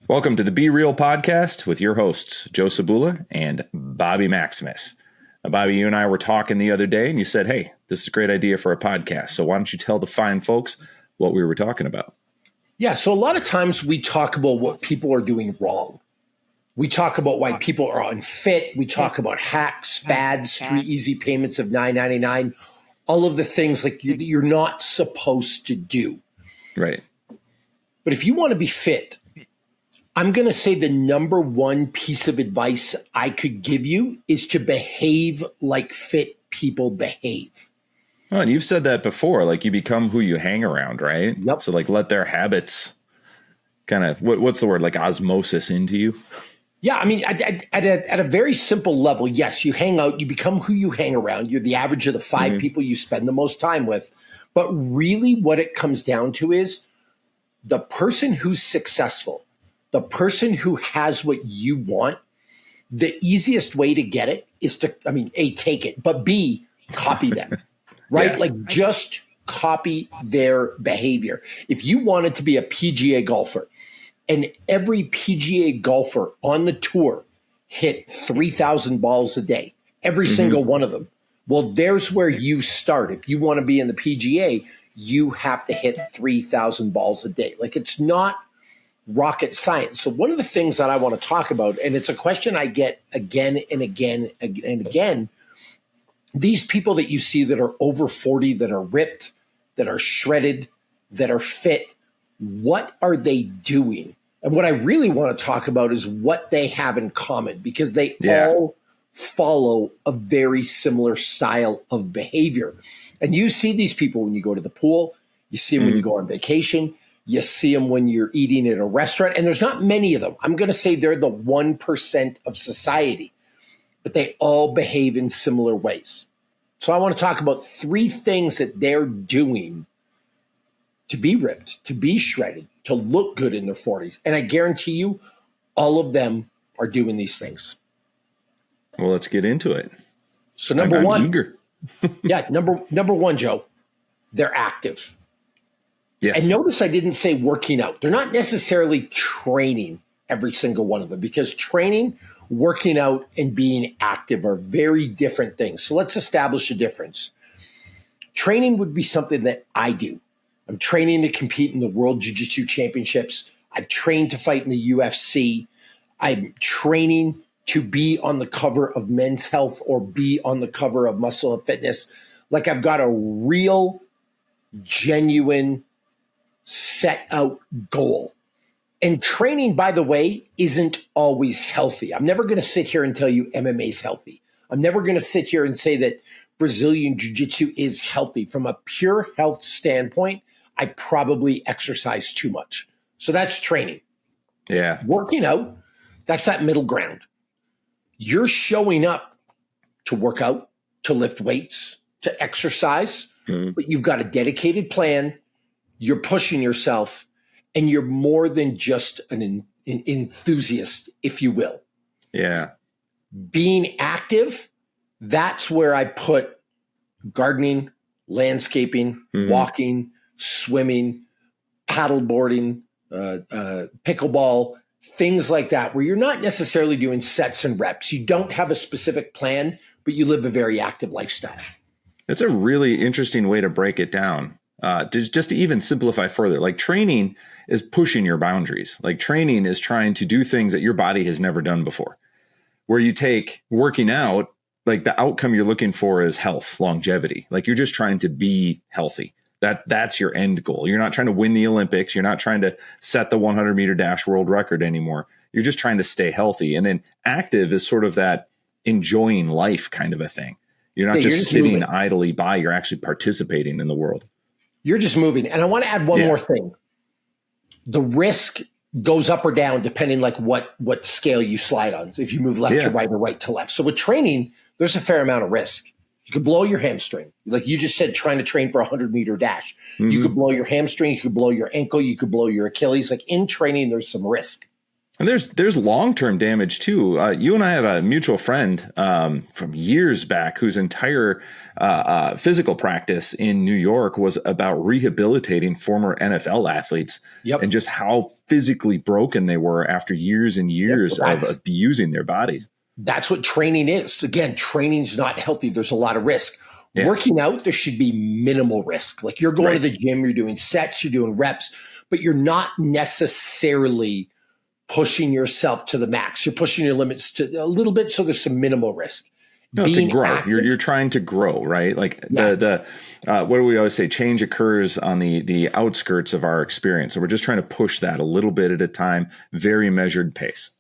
Welcome to the Be Real podcast with your hosts, Joe Cebula and Bobby Maximus. Now, Bobby, you and I were talking the other day and you said, hey, this is a great idea for a podcast. So why don't you tell the fine folks what we were talking about? Yeah, so a lot of times we talk about what people are doing wrong. We talk about why people are unfit. We talk about hacks, fads, 3 easy payments of $9.99, all of the things like you're not supposed to do. Right. But if you want to be fit, I'm going to say the number one piece of advice I could give you is to behave like fit people behave. Oh, and you've said that before, like you become who you hang around, right? Yep. So like let their habits kind of, what's the word, like osmosis into you? Yeah, I mean, at a very simple level, yes, you hang out, you become who you hang around. You're the average of the 5 people you spend the most time with. But really what it comes down to is the person who's successful, the person who has what you want, the easiest way to get it is to, I mean, A, take it, but B, copy them, right? Yeah. Like just copy their behavior. If you wanted to be a PGA golfer and every PGA golfer on the tour hit 3,000 balls a day, every single one of them, well, there's where you start. If you want to be in the PGA, you have to hit 3,000 balls a day. Like it's not rocket science. So one of the things that I want to talk about, and it's a question I get again and again and again, these people that you see that are over 40, that are ripped, that are shredded, that are fit, what are they doing? And what I really want to talk about is what they have in common, because they all follow a very similar style of behavior. And you see these people when you go to the pool, you see them when you go on vacation, you see them when you're eating at a restaurant, and there's not many of them. I'm going to say they're the 1% of society, but they all behave in similar ways. So I want to talk about 3 things that they're doing to be ripped, to be shredded, to look good in their 40s. And I guarantee you, all of them are doing these things. Well, let's get into it. So number one, I'm eager. number one, Joe, they're active. Yes. And notice I didn't say working out. They're not necessarily training, every single one of them, because training, working out, and being active are very different things. So let's establish a difference. Training would be something that I do. I'm training to compete in the World Jiu-Jitsu Championships. I've trained to fight in the UFC. I'm training to be on the cover of Men's Health or be on the cover of Muscle and Fitness. Like I've got a real, genuine, set out goal. And training, by the way, isn't always healthy. I'm never going to sit here and tell you MMA is healthy. I'm never going to sit here and say that Brazilian Jiu-Jitsu is healthy. From a pure health standpoint, I probably exercise too much. So that's training. Yeah. Working out, that's that middle ground. You're showing up to work out, to lift weights, to exercise, but you've got a dedicated plan. You're pushing yourself, and you're more than just an enthusiast, if you will. Yeah. Being active, that's where I put gardening, landscaping, walking, swimming, paddleboarding, pickleball, things like that, where you're not necessarily doing sets and reps. You don't have a specific plan, but you live a very active lifestyle. That's a really interesting way to break it down. Just to even simplify further, like training is pushing your boundaries. Like training is trying to do things that your body has never done before. Where you take working out, like the outcome you're looking for is health, longevity. Like you're just trying to be healthy. That's your end goal. You're not trying to win the Olympics. You're not trying to set the 100-meter dash world record anymore. You're just trying to stay healthy. And then active is sort of that enjoying life kind of a thing. You're not just sitting idly by. You're actually participating in the world. You're just moving. And I want to add one more thing. The risk goes up or down depending like what scale you slide on. So if you move left to right or right to left. So with training, there's a fair amount of risk. You could blow your hamstring. Like you just said, trying to train for a 100-meter dash. You could blow your hamstring. You could blow your ankle. You could blow your Achilles. Like in training, there's some risk. And there's long-term damage too. You and I have a mutual friend from years back whose entire physical practice in New York was about rehabilitating former NFL athletes Yep. and just how physically broken they were after years and years of abusing their bodies. That's what training is. Again, training's not healthy. There's a lot of risk. Yeah. Working out, there should be minimal risk. Like you're going to the gym, you're doing sets, you're doing reps, but you're not necessarily pushing yourself to the max. You're pushing your limits to a little bit, so there's some minimal risk. No, to grow. You're trying to grow, right? Like the what do we always say? Change occurs on the outskirts of our experience. So we're just trying to push that a little bit at a time, very measured pace.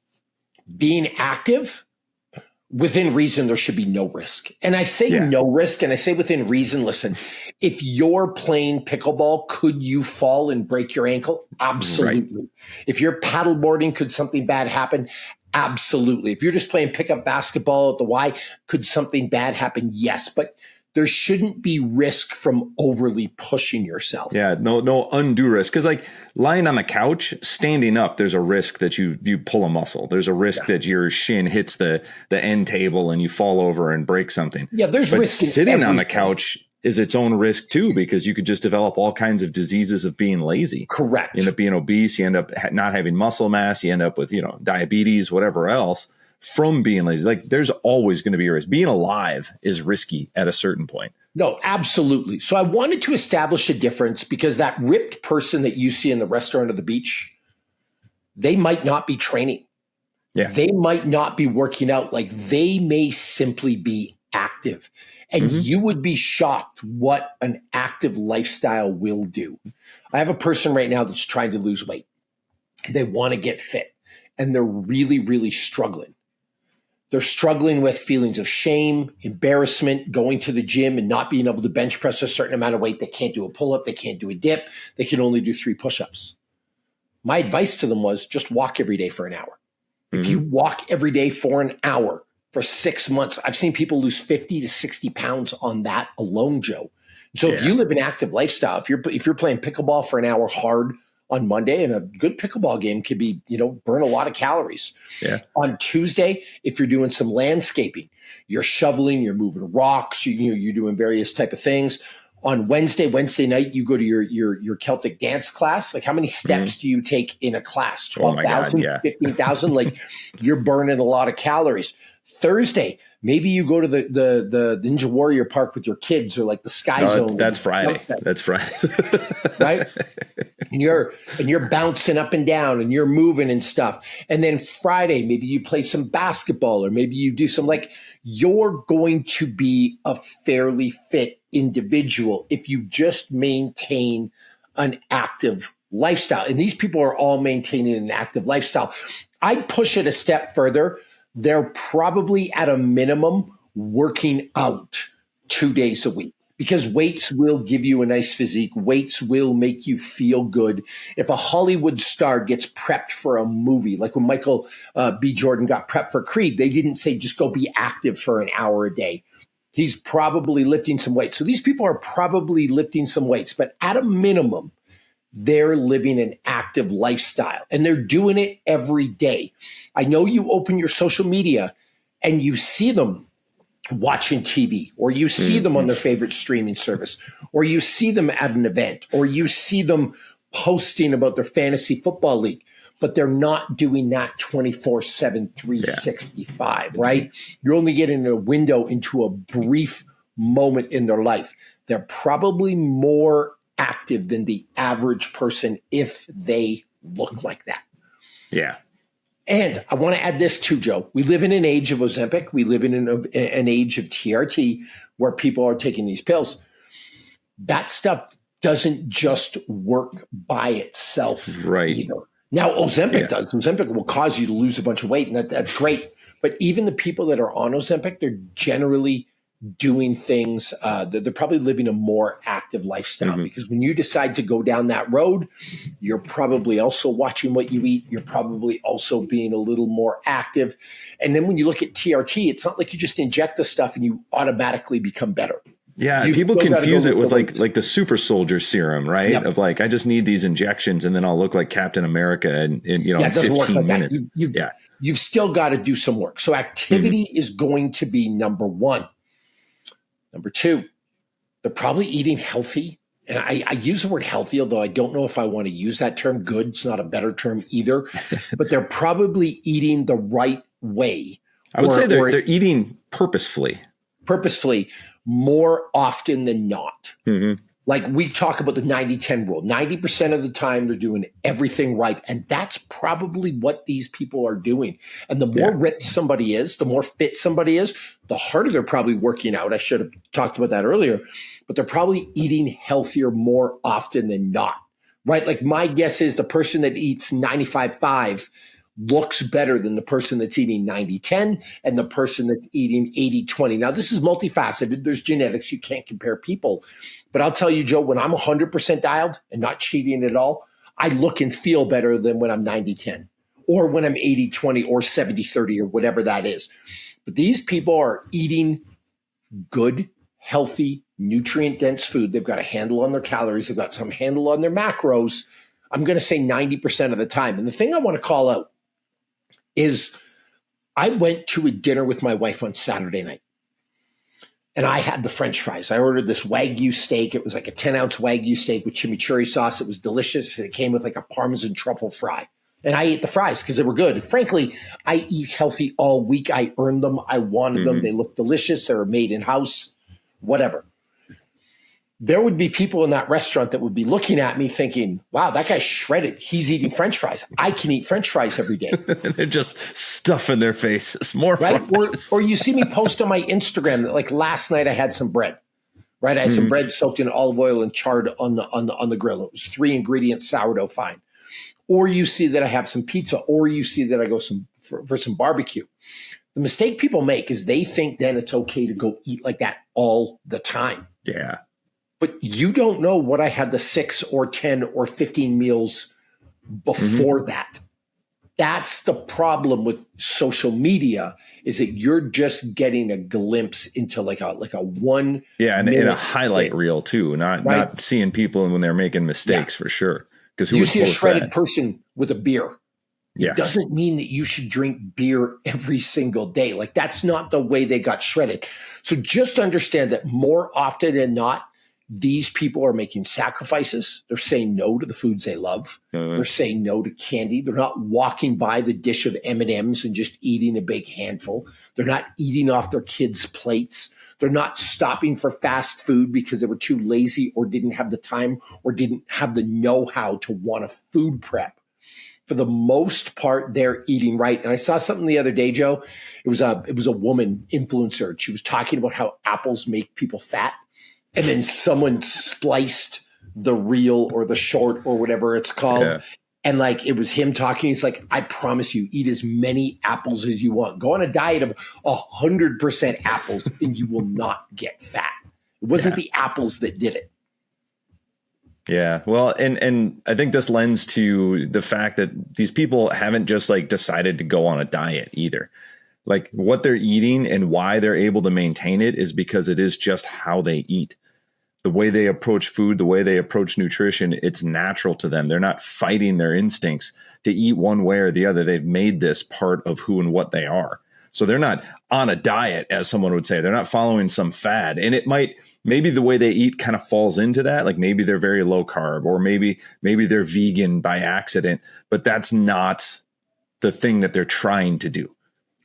Being active, within reason, there should be no risk. And I say no risk, and I say within reason. Listen, if you're playing pickleball, could you fall and break your ankle? Absolutely. Right. If you're paddleboarding, could something bad happen? Absolutely. If you're just playing pickup basketball at the Y, could something bad happen? Yes. But there shouldn't be risk from overly pushing yourself. Yeah, no undue risk. Because like lying on the couch, standing up, there's a risk that you pull a muscle. There's a risk that your shin hits the end table and you fall over and break something. Yeah, there's risk. Sitting on the couch is its own risk too, because you could just develop all kinds of diseases of being lazy. Correct. You end up being obese. You end up not having muscle mass. You end up with diabetes, whatever else. From being lazy. Like there's always going to be a risk. Being alive is risky at a certain point. No, absolutely. So I wanted to establish a difference because that ripped person that you see in the restaurant or the beach, they might not be training. Yeah. They might not be working out. Like they may simply be active. And you would be shocked what an active lifestyle will do. I have a person right now that's trying to lose weight. They want to get fit and they're really, really struggling. They're struggling with feelings of shame, embarrassment, going to the gym and not being able to bench press a certain amount of weight. They can't do a pull-up. They can't do a dip. They can only do 3 push-ups. My advice to them was just walk every day for an hour. If you walk every day for an hour for 6 months, I've seen people lose 50 to 60 pounds on that alone, Joe. So if you live an active lifestyle, if you're playing pickleball for an hour hard on Monday, and a good pickleball game could be, burn a lot of calories. Yeah. On Tuesday, if you're doing some landscaping, you're shoveling, you're moving rocks, you're doing various type of things. On Wednesday night, you go to your Celtic dance class. Like how many steps do you take in a class? 12,000, 15,000? Like you're burning a lot of calories. Thursday, maybe you go to the Ninja Warrior Park with your kids or like the Sky Zone. That's Friday. That's Friday. Right? And you're bouncing up and down and you're moving and stuff. And then Friday, maybe you play some basketball or maybe you do some you're going to be a fairly fit individual if you just maintain an active lifestyle. And these people are all maintaining an active lifestyle. I'd push it a step further. They're probably at a minimum working out 2 days a week because weights will give you a nice physique. Weights will make you feel good. If a Hollywood star gets prepped for a movie, like when Michael B. Jordan got prepped for Creed, they didn't say just go be active for an hour a day. He's probably lifting some weights. So these people are probably lifting some weights, but at a minimum, they're living an active lifestyle and they're doing it every day. I know you open your social media and you see them watching TV or you see them on their favorite streaming service or you see them at an event or you see them posting about their fantasy football league, but they're not doing that 24/7, 365, right? You're only getting a window into a brief moment in their life. They're probably more active than the average person if they look like that. Yeah. And I want to add this too, Joe. We live in an age of Ozempic. We live in an age of TRT where people are taking these pills. That stuff doesn't just work by itself either. Now, Ozempic does. Ozempic will cause you to lose a bunch of weight, and that's great. But even the people that are on Ozempic, they're generally doing things, they're probably living a more active lifestyle because when you decide to go down that road, you're probably also watching what you eat. You're probably also being a little more active. And then when you look at TRT, it's not like you just inject the stuff and you automatically become better. Yeah, You people still gotta go confuse it with lift the weights. like the super soldier serum, right? Yep. Of like, I just need these injections and then I'll look like Captain America Yeah, in it doesn't work 15 like that. minutes. Yeah. You've still got to do some work. So Mhm. activity is going to be number one. Number two, they're probably eating healthy. And I use the word healthy, although I don't know if I want to use that term. Good's not a better term either. But they're probably eating the right way, I would say or they're eating purposefully. purposefully, more often than not. Mhm. Like we talk about the 90-10 rule. 90% of the time they're doing everything right. And that's probably what these people are doing. And the more Yeah. ripped somebody is, the more fit somebody is, the harder they're probably working out. I should have talked about that earlier, but they're probably eating healthier more often than not, right? Like my guess is the person that eats 95-5 looks better than the person that's eating 90-10 and the person that's eating 80-20. Now, this is multifaceted. There's genetics. You can't compare people. But I'll tell you, Joe, when I'm 100% dialed and not cheating at all, I look and feel better than when I'm 90-10 or when I'm 80-20 or 70-30 or whatever that is. But these people are eating good, healthy, nutrient-dense food. They've got a handle on their calories. They've got some handle on their macros. I'm going to say 90% of the time. And the thing I want to call out is I went to a dinner with my wife on Saturday night. And I had the French fries. I ordered this Wagyu steak. It was like a 10-ounce Wagyu steak with chimichurri sauce. It was delicious. And it came with like a Parmesan truffle fry. And I ate the fries because they were good. Frankly, I eat healthy all week. I earned them. I wanted them. They looked delicious. They were made in-house, whatever. There would be people in that restaurant that would be looking at me thinking, wow, that guy's shredded. He's eating French fries. I can eat French fries every day. They're just stuffing their faces. More right? fries. Or you see me post on my Instagram that like last night I had some bread, right? I had some bread soaked in olive oil and charred on the grill. It was 3 ingredients sourdough fine. Or you see that I have some pizza, or you see that I go for some barbecue. The mistake people make is they think then it's okay to go eat like that all the time. Yeah. But you don't know what I had the 6 or 10 or 15 meals before that. That's the problem with social media is that you're just getting a glimpse into like a 1 and minute in a highlight reel too, not seeing people when they're making mistakes for sure. Because you see a shredded person with a beer. Yeah. It doesn't mean that you should drink beer every single day. Like that's not the way they got shredded. So just understand that more often than not, these people are making sacrifices. They're saying no to the foods they love. They're saying no to candy. They're not walking by the dish of M&Ms and just eating a big handful. They're not eating off their kids' plates. They're not stopping for fast food because they were too lazy or didn't have the time or didn't have the know-how to want a food prep. For the most part, they're eating right. And I saw something the other day, Joe. It was a woman influencer. She was talking about how apples make people fat. And then someone spliced the reel or the short or whatever it's called. Yeah. And like, it was him talking. He's like, I promise you, eat as many apples as you want. Go on a diet of 100% apples and you will not get fat. It wasn't the apples that did it. Yeah. Well, and I think this lends to the fact that these people haven't just like decided to go on a diet either. Like what they're eating and why they're able to maintain it is because it is just how they eat. The way they approach food, the way they approach nutrition, it's natural to them. They're not fighting their instincts to eat one way or the other. They've made this part of who and what they are. So they're not on a diet, as someone would say. They're not following some fad. And maybe the way they eat kind of falls into that. Like maybe they're very low carb, or maybe they're vegan by accident, but that's not the thing that they're trying to do.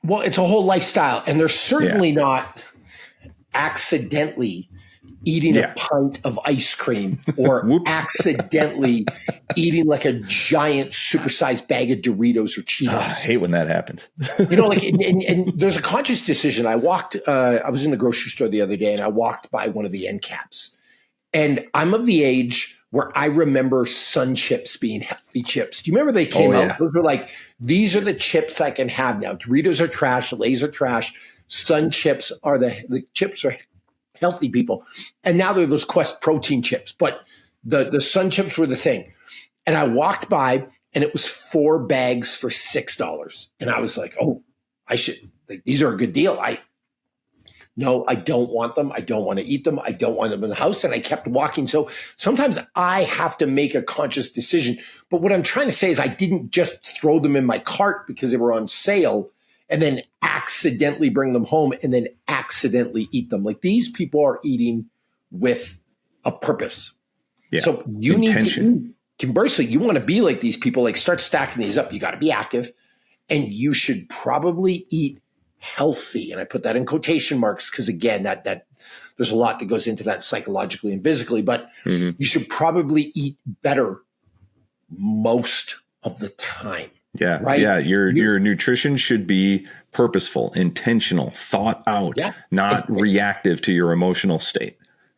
Well, it's a whole lifestyle, and they're certainly not accidentally eating a pint of ice cream or accidentally eating like a giant supersized bag of Doritos or Cheetos. I hate when that happens. Like, and there's a conscious decision. I was in the grocery store the other day and I walked by one of the end caps, and I'm of the age where I remember Sun Chips being healthy chips. Do you remember they came out? Those were like, these are the chips I can have now. Doritos are trash. Lay's are trash. Sun Chips are the chips are healthy, people. And now they're those Quest protein chips. But the Sun Chips were the thing. And I walked by and it was 4 bags for $6. And I was like, oh, I should, like, these are a good deal. No, I don't want them. I don't want to eat them. I don't want them in the house. And I kept walking. So sometimes I have to make a conscious decision. But what I'm trying to say is I didn't just throw them in my cart because they were on sale and then accidentally bring them home and then accidentally eat them. Like, these people are eating with a purpose. Yeah. So you Intention. need to eat. Conversely, you want to be like these people, like start stacking these up. You got to be active, and you should probably eat healthy. And I put that in quotation marks because, again, that there's a lot that goes into that psychologically and physically, but you should probably eat better most of the time. Yeah. Right? Yeah. Your nutrition should be purposeful, intentional, thought out, not reactive to your emotional state.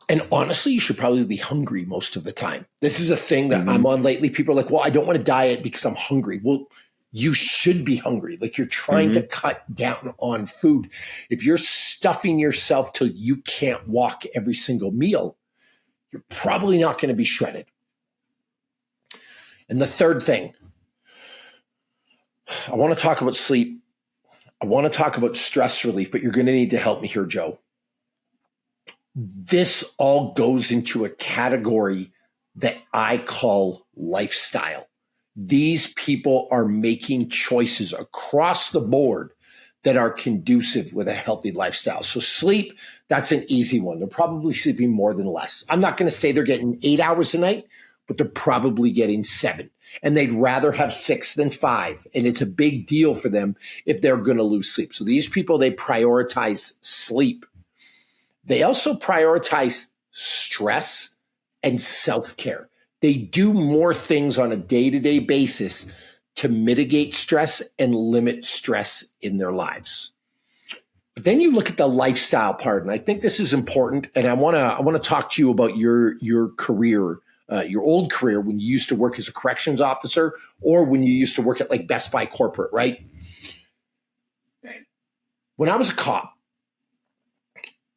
And honestly, you should probably be hungry most of the time. This is a thing that I'm on lately. People are like, well, I don't want to diet because I'm hungry. Well, you should be hungry. Like, you're trying to cut down on food. If you're stuffing yourself till you can't walk every single meal, you're probably not going to be shredded. And the third thing, I want to talk about sleep. I want to talk about stress relief, but you're going to need to help me here, Joe. This all goes into a category that I call lifestyle. These people are making choices across the board that are conducive with a healthy lifestyle. So sleep, that's an easy one. They're probably sleeping more than less. I'm not going to say they're getting 8 hours a night, but they're probably getting 7. And they'd rather have 6 than 5. And it's a big deal for them if they're going to lose sleep. So these people, they prioritize sleep. They also prioritize stress and self-care. They do more things on a day-to-day basis to mitigate stress and limit stress in their lives. But then you look at the lifestyle part, and I think this is important. And I want to talk to you about your career, your old career when you used to work as a corrections officer, or when you used to work at like Best Buy corporate, right? When I was a cop,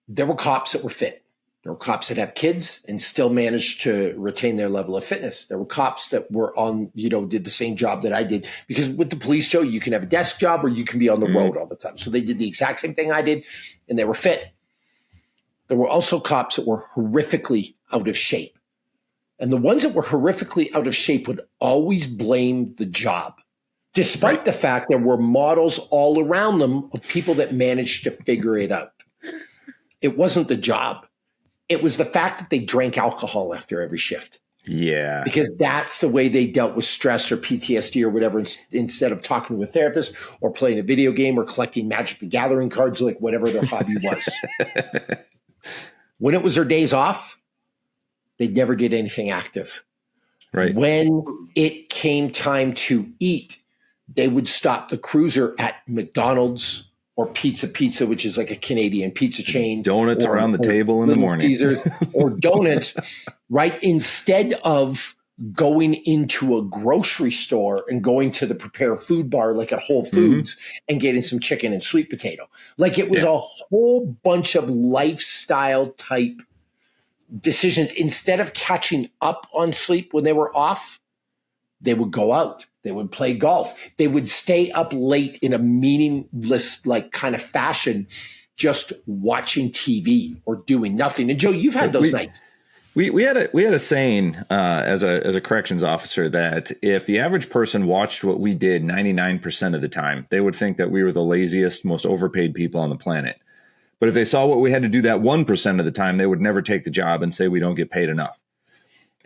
there were cops that were fit. There were cops that have kids and still managed to retain their level of fitness. There were cops that were on, did the same job that I did. Because with the police, Joe, you can have a desk job or you can be on the road all the time. So they did the exact same thing I did, and they were fit. There were also cops that were horrifically out of shape. And the ones that were horrifically out of shape would always blame the job, despite the fact there were models all around them of people that managed to figure it out. It wasn't the job. It was the fact that they drank alcohol after every shift. Yeah. Because that's the way they dealt with stress or PTSD or whatever, instead of talking to a therapist or playing a video game or collecting Magic the Gathering cards, like whatever their hobby was. When it was their days off, they never did anything active. Right. When it came time to eat, they would stop the cruiser at McDonald's or Pizza, which is like a Canadian pizza chain. Donuts around the table in the morning. Caesars, or donuts, right? Instead of going into a grocery store and going to the prepared food bar like at Whole Foods and getting some chicken and sweet potato. Like, it was a whole bunch of lifestyle type decisions. Instead of catching up on sleep when they were off, they would go out. They would play golf. They would stay up late in a meaningless, like, kind of fashion, just watching TV or doing nothing. And Joe, you've had those nights. We had a saying as a corrections officer that if the average person watched what we did 99% of the time, they would think that we were the laziest, most overpaid people on the planet. But if they saw what we had to do that 1% of the time, they would never take the job and say we don't get paid enough.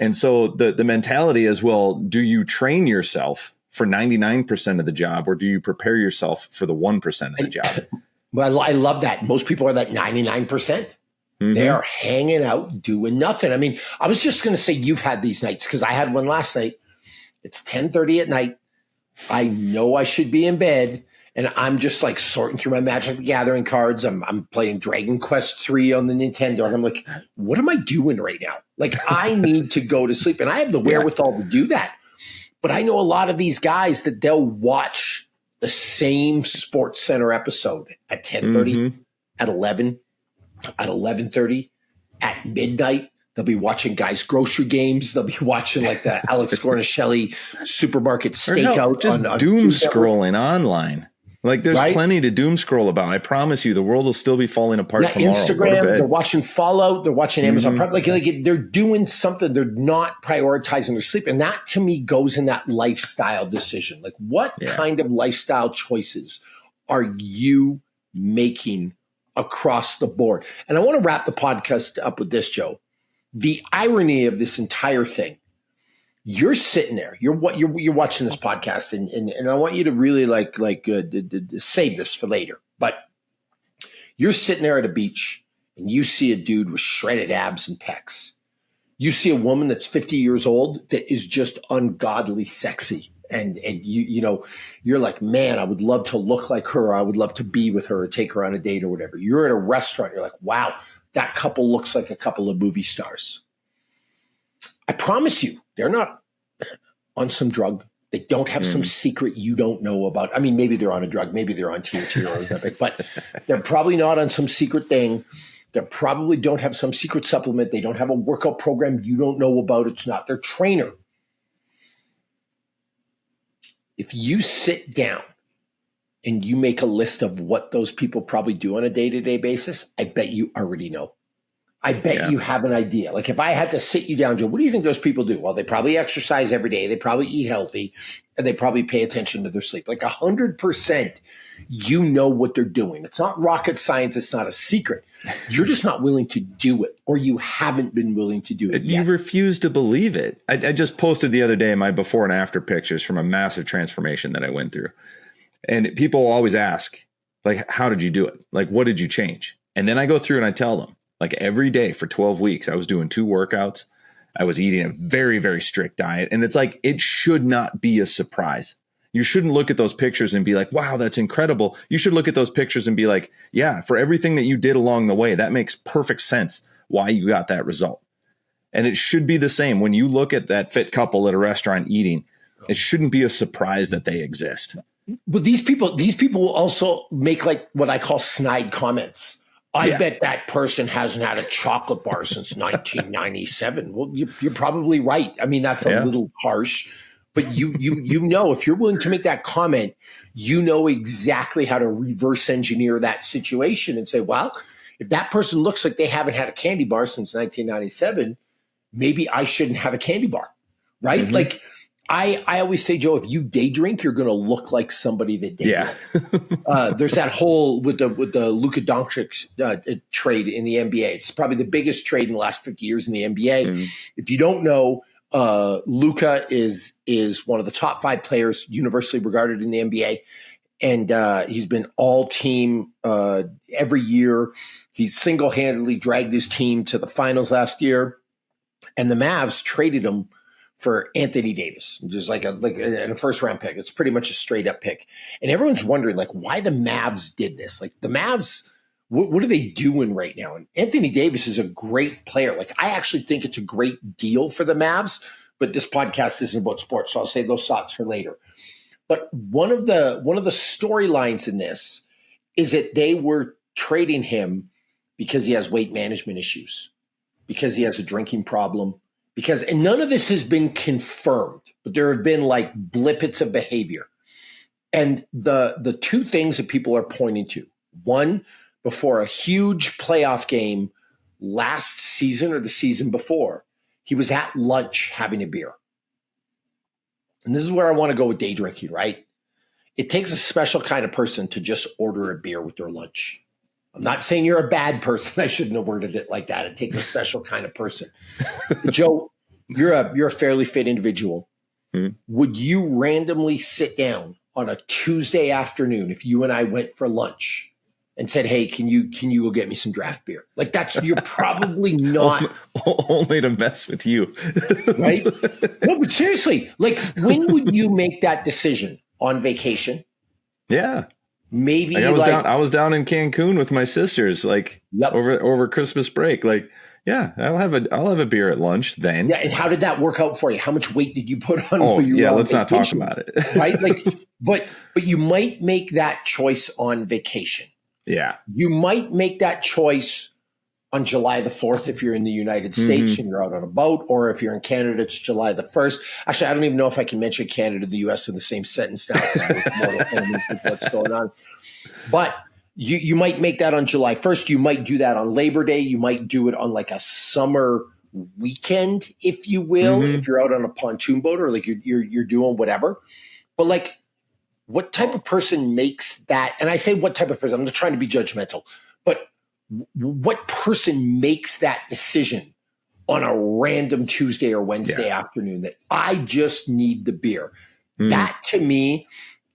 And so the mentality is, well, do you train yourself for 99% of the job, or do you prepare yourself for the 1% of the job? Well, I love that. Most people are that 99%. They are hanging out, doing nothing. I mean, I was just going to say you've had these nights, because I had one last night. It's 10:30 at night. I know I should be in bed, and I'm just like sorting through my Magic the Gathering cards. I'm playing Dragon Quest 3 on the Nintendo, and I'm like, what am I doing right now? Like, I need to go to sleep, and I have the wherewithal to do that. But I know a lot of these guys that they'll watch the same Sports Center episode at 10:30, at 11, at 11:30, at midnight. They'll be watching guys' grocery games. They'll be watching like the Alex Gornishelli supermarket stakeout. Just doom scrolling online. Like there's right? plenty to doom scroll about. I promise you, the world will still be falling apart tomorrow. Instagram, they're watching Fallout, they're watching Amazon Prime. Like they're doing something. They're not prioritizing their sleep. And that to me goes in that lifestyle decision. Like what kind of lifestyle choices are you making across the board? And I want to wrap the podcast up with this, Joe. The irony of this entire thing. You're sitting there. You're watching this podcast, and I want you to really save this for later. But you're sitting there at a beach, and you see a dude with shredded abs and pecs. You see a woman that's 50 years old that is just ungodly sexy, and you're like, man, I would love to look like her. I would love to be with her or take her on a date or whatever. You're at a restaurant. You're like, wow, that couple looks like a couple of movie stars. I promise you, they're not on some drug. They don't have some secret you don't know about. I mean, maybe they're on a drug. Maybe they're on THC or Ozempic, but they're probably not on some secret thing. They probably don't have some secret supplement. They don't have a workout program you don't know about. It's not their trainer. If you sit down and you make a list of what those people probably do on a day-to-day basis, I bet you already know. I bet you have an idea. Like if I had to sit you down, Joe, what do you think those people do? Well, they probably exercise every day. They probably eat healthy, and they probably pay attention to their sleep. Like 100%, you know what they're doing. It's not rocket science. It's not a secret. You're just not willing to do it, or you haven't been willing to do it yet. You refuse to believe it. I just posted the other day my before and after pictures from a massive transformation that I went through. And people always ask, like, how did you do it? Like, what did you change? And then I go through and I tell them, like every day for 12 weeks, I was doing 2 workouts. I was eating a very, very strict diet. And it's like, it should not be a surprise. You shouldn't look at those pictures and be like, wow, that's incredible. You should look at those pictures and be like, yeah, for everything that you did along the way, that makes perfect sense why you got that result. And it should be the same when you look at that fit couple at a restaurant eating. It shouldn't be a surprise that they exist. But these people will also make like what I call snide comments. I bet that person hasn't had a chocolate bar since 1997. Well, you're probably right. I mean, that's a little harsh, but you know, if you're willing to make that comment, you know exactly how to reverse engineer that situation and say, well, if that person looks like they haven't had a candy bar since 1997, maybe I shouldn't have a candy bar, right? Mm-hmm. Like I always say, Joe, if you day drink, you're going to look like somebody that day drinks. There's that whole with the Luka Doncic trade in the NBA. It's probably the biggest trade in the last 50 years in the NBA. Mm-hmm. If you don't know, Luka is one of the top 5 players universally regarded in the NBA, and he's been all team every year. He's single-handedly dragged his team to the finals last year, and the Mavs traded him for Anthony Davis, just like a first round pick. It's pretty much a straight up pick. And everyone's wondering like why the Mavs did this. Like the Mavs, what are they doing right now? And Anthony Davis is a great player. Like I actually think it's a great deal for the Mavs, but this podcast isn't about sports. So I'll save those thoughts for later. But one of the storylines in this is that they were trading him because he has weight management issues, because he has a drinking problem, and none of this has been confirmed, but there have been like blippets of behavior. And the 2 things that people are pointing to, one, before a huge playoff game last season or the season before, he was at lunch having a beer. And this is where I want to go with day drinking, right? It takes a special kind of person to just order a beer with their lunch. I'm not saying you're a bad person. I shouldn't have worded it like that. It takes a special kind of person. Joe, you're a fairly fit individual. Mm-hmm. Would you randomly sit down on a Tuesday afternoon if you and I went for lunch and said, hey, can you go get me some draft beer? Like you're probably not. Only to mess with you. Right? No, but seriously, like when would you make that decision? On vacation? Yeah. Maybe I was down in Cancun with my sisters, like over Christmas break. Like, yeah, I'll have a beer at lunch then. Yeah, and how did that work out for you? How much weight did you put on? Let's not talk about it. Right? Like, but you might make that choice on vacation. Yeah, you might make that choice on July the 4th if you're in the United States and you're out on a boat, or if you're in Canada, it's July the 1st. Actually, I don't even know if I can mention Canada and the U.S. in the same sentence now because we're mortal enemies with what's going on. But you might make that on July 1st. You might do that on Labor Day. You might do it on like a summer weekend, if you will, if you're out on a pontoon boat or like you're doing whatever. But like, what type of person makes that? And I say what type of person, I'm not trying to be judgmental, but what person makes that decision on a random Tuesday or Wednesday afternoon that I just need the beer? That to me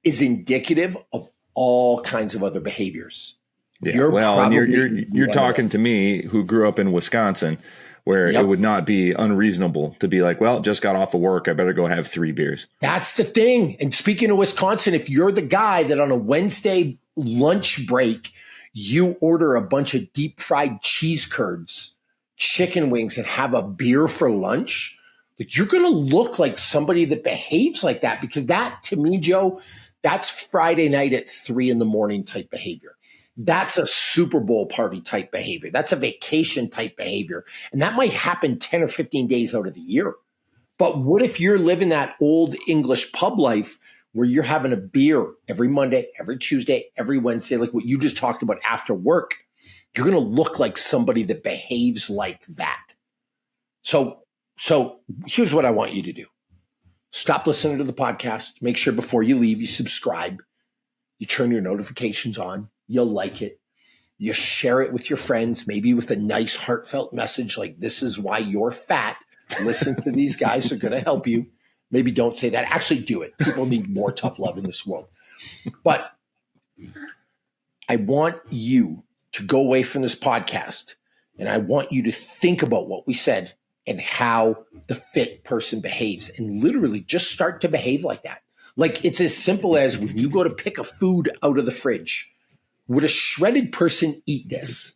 is indicative of all kinds of other behaviors. Yeah. You're talking to me who grew up in Wisconsin, where it would not be unreasonable to be like, well, just got off of work, I better go have 3 beers. That's the thing. And speaking of Wisconsin, if you're the guy that on a Wednesday lunch break, you order a bunch of deep fried cheese curds, chicken wings, and have a beer for lunch, like you're going to look like somebody that behaves like that, because that, to me, Joe, that's Friday night at 3 a.m. type behavior. That's a Super Bowl party type behavior. That's a vacation type behavior. And that might happen 10 or 15 days out of the year. But what if you're living that old English pub life where you're having a beer every Monday, every Tuesday, every Wednesday, like what you just talked about after work? You're going to look like somebody that behaves like that. So here's what I want you to do. Stop listening to the podcast. Make sure before you leave, you subscribe. You turn your notifications on. You'll like it. You share it with your friends, maybe with a nice heartfelt message like, this is why you're fat. Listen to these guys, are going to help you. Maybe don't say that. Actually do it. People need more tough love in this world. But I want you to go away from this podcast, and I want you to think about what we said and how the fit person behaves, and literally just start to behave like that. Like, it's as simple as when you go to pick a food out of the fridge, would a shredded person eat this?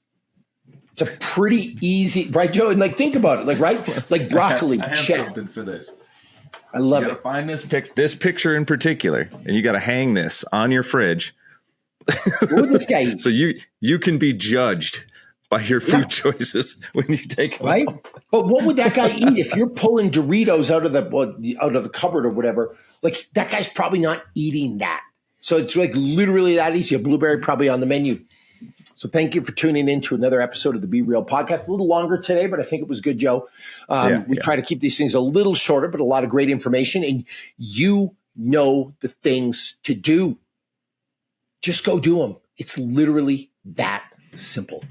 It's a pretty easy, right, Joe? And like, think about it, like, right? Like broccoli. I have something for this. I love it. Find this picture in particular, and you got to hang this on your fridge. What would this guy eat? So you can be judged by your food choices when you take them right? home. But what would that guy eat if you're pulling Doritos out of the cupboard or whatever? Like, that guy's probably not eating that. So it's like literally that easy. A blueberry probably on the menu. So thank you for tuning in to another episode of the Be Real podcast. A little longer today, but I think it was good, Joe. We try to keep these things a little shorter, but a lot of great information. And you know the things to do. Just go do them. It's literally that simple.